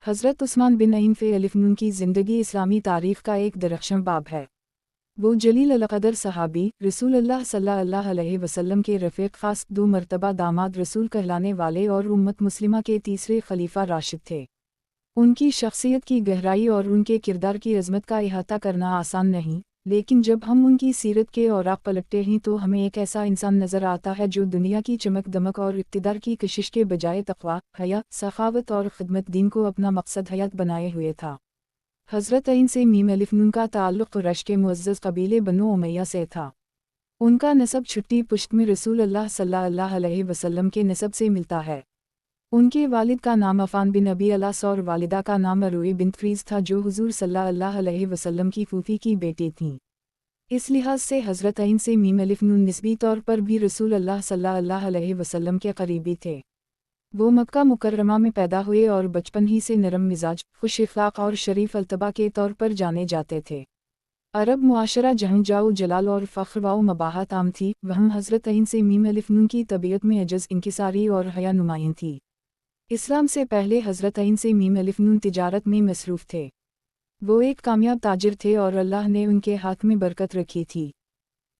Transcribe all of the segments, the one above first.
हज़रत उस्मान बिन अफ़्फ़ान की ज़िंदगी इस्लामी तारीख़ का एक दरख्शां बाब है। वो जलील अल-क़दर सहाबी, रसूलुल्लाह सल्लल्लाहु अलैहि वसल्लम के रफ़ीक़ ख़ास, 2 मरतबा दामाद रसूल कहलाने वाले और उम्मत मुस्लिमा के तीसरे खलीफा राशिद थे। उनकी शख्सियत की गहराई और उनके किरदार की अज़मत का इहाता करना आसान नहीं, लेकिन जब हम उनकी सीरत के औराक़ पलटते हैं तो हमें एक ऐसा इंसान नज़र आता है जो दुनिया की चमक दमक और इक़्तिदार की कशिश के बजाय तक़वा, हया, सखावत और ख़िदमत दीन को अपना मकसद हयात बनाए हुए था। हज़रत ऐन से मीम अलिफ़ नून का ताल्लुक़ कुरैश के मुअज़्ज़ज़ कबीले बनु उमैया से था। उनका नसब छुट्टी पुश्त में रसूलुल्लाह सल्लल्लाहु अलैहि वसल्लम के नसब से मिलता है। उनके वालिद का नाम अफ़ान बिन अबी अलास और वालिदा का नाम अरूई बिन्त फ़रीज़ था जो हुज़ूर सल्लल्लाहु अलैहि वसल्लम की फूफी की बेटी थीं। इस लिहाज से हज़रत ऐन से मीम अलिफ़ नून निस्बी तौर पर भी रसूलुल्लाह सल्लल्लाहु अलैहि वसल्लम के करीबी थे। वो मक्का मुकर्रमा में पैदा हुए और बचपन ही से नरम मिजाज, खुश इख़्लाक़ और शरीफ अल्तबा के तौर पर जाने जाते थे। अरब मुआशरा जहाँ जाओ जलाल और फ़ख्र व मबाहत आम थी, वहाँ हज़रत ऐन से मीम अलिफ़ नून की तबीयत में अजज़, इंकिसारी और हया नुमायाँ थी। इस्लाम से पहले हज़रत ऐन से मीम अलिफ़ नून तिजारत में मसरूफ़ थे। वो एक कामयाब ताजिर थे और अल्लाह ने उनके हाथ में बरकत रखी थी।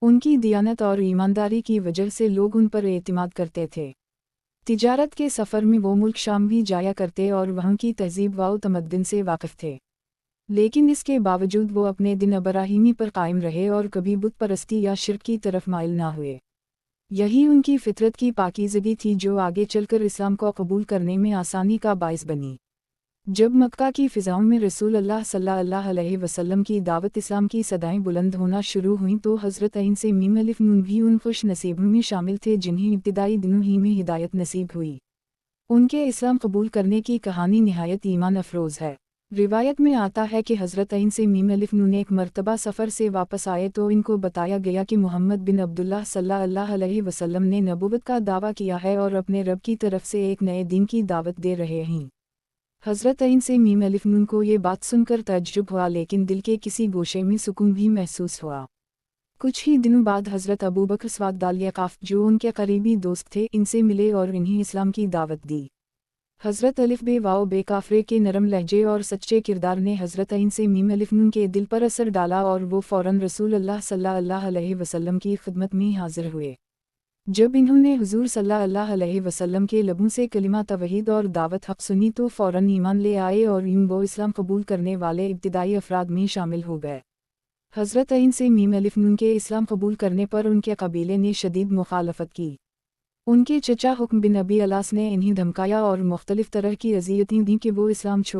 उनकी दियानत और ईमानदारी की वजह से लोग उन पर एतिमाद करते थे। तिजारत के सफ़र में वो मुल्क शाम भी जाया करते और वहाँ की तहज़ीब व तमद्दुन से वाक़िफ़ थे। लेकिन इसके बावजूद वो अपने दिन इब्राहीमी पर कायम रहे और कभी बुत परस्ती या शिर्क की तरफ माइल ना हुए। यही उनकी फ़ितरत की पाकीज़गी थी जो आगे चलकर इस्लाम को कबूल करने में आसानी का बाइस बनी। जब मक्का की फ़िज़ाओं में रसूलुल्लाह सल्लल्लाहु अलैहि वसल्लम की दावत इस्लाम की सदाएं बुलंद होना शुरू हुईं तो हज़रत ऐन से मीम अलिफ़ नून भी उन खुश नसीबों में शामिल थे जिन्हें इब्तिदाई दिनों ही में हिदायत नसीब हुई। उनके इस्लाम कबूल करने की कहानी निहायत ईमान अफरोज़ है। रिवायत में आता है कि हज़रत ऐन से मीम अलिफ़ नून एक मरतबा सफ़र से वापस आए तो इनको बताया गया कि मोहम्मद बिन अब्दुल्लाह सल्लल्लाहु अलैहि वसल्लम ने नबूवत का दावा किया है और अपने रब की तरफ से एक नए दीन की दावत दे रहे हैं। हज़रत ऐन से मीम अलिफ़ नून को ये बात सुनकर तअज्जुब हुआ, लेकिन दिल के किसी गोशे में सुकून भी महसूस हुआ। कुछ ही दिनों बाद हज़रत अबू बकर सवाद दाल-यक़ाफ़, जो उनके करीबी दोस्त थे, इनसे मिले और इन्हें इस्लाम की दावत दी। हज़रत अलिफ़ बे वाओ बे काफ़रे के नरम लहजे और सच्चे किरदार ने हज़रत ऐन से मीम अलिफ़ नून के दिल पर असर डाला और वो फ़ौरन रसूलुल्लाह सल्लल्लाहु अलैहि वसल्लम की खिदमत में हाज़िर हुए। जब इन्होंने हुज़ूर सल्लल्लाहु अलैहि वसल्लम के लबों से कलिमा तौहीद और दावत हक़ सुनी तो फ़ौरन ईमान ले आए और यूं वो इस्लाम कबूल करने वाले इब्तिदाई अफ़राद में शामिल हो गए। हज़रत ऐन से मीम अलिफ़ नून के इस्लाम कबूल करने पर उनके कबीले ने शदीद मुखालफत की। उनके चचा हुक्म बिन अबी अलास ने इन्हें धमकाया और मुख्तलिफ़ तरह की अज़ियतें दी कि वो इस्लाम छोड़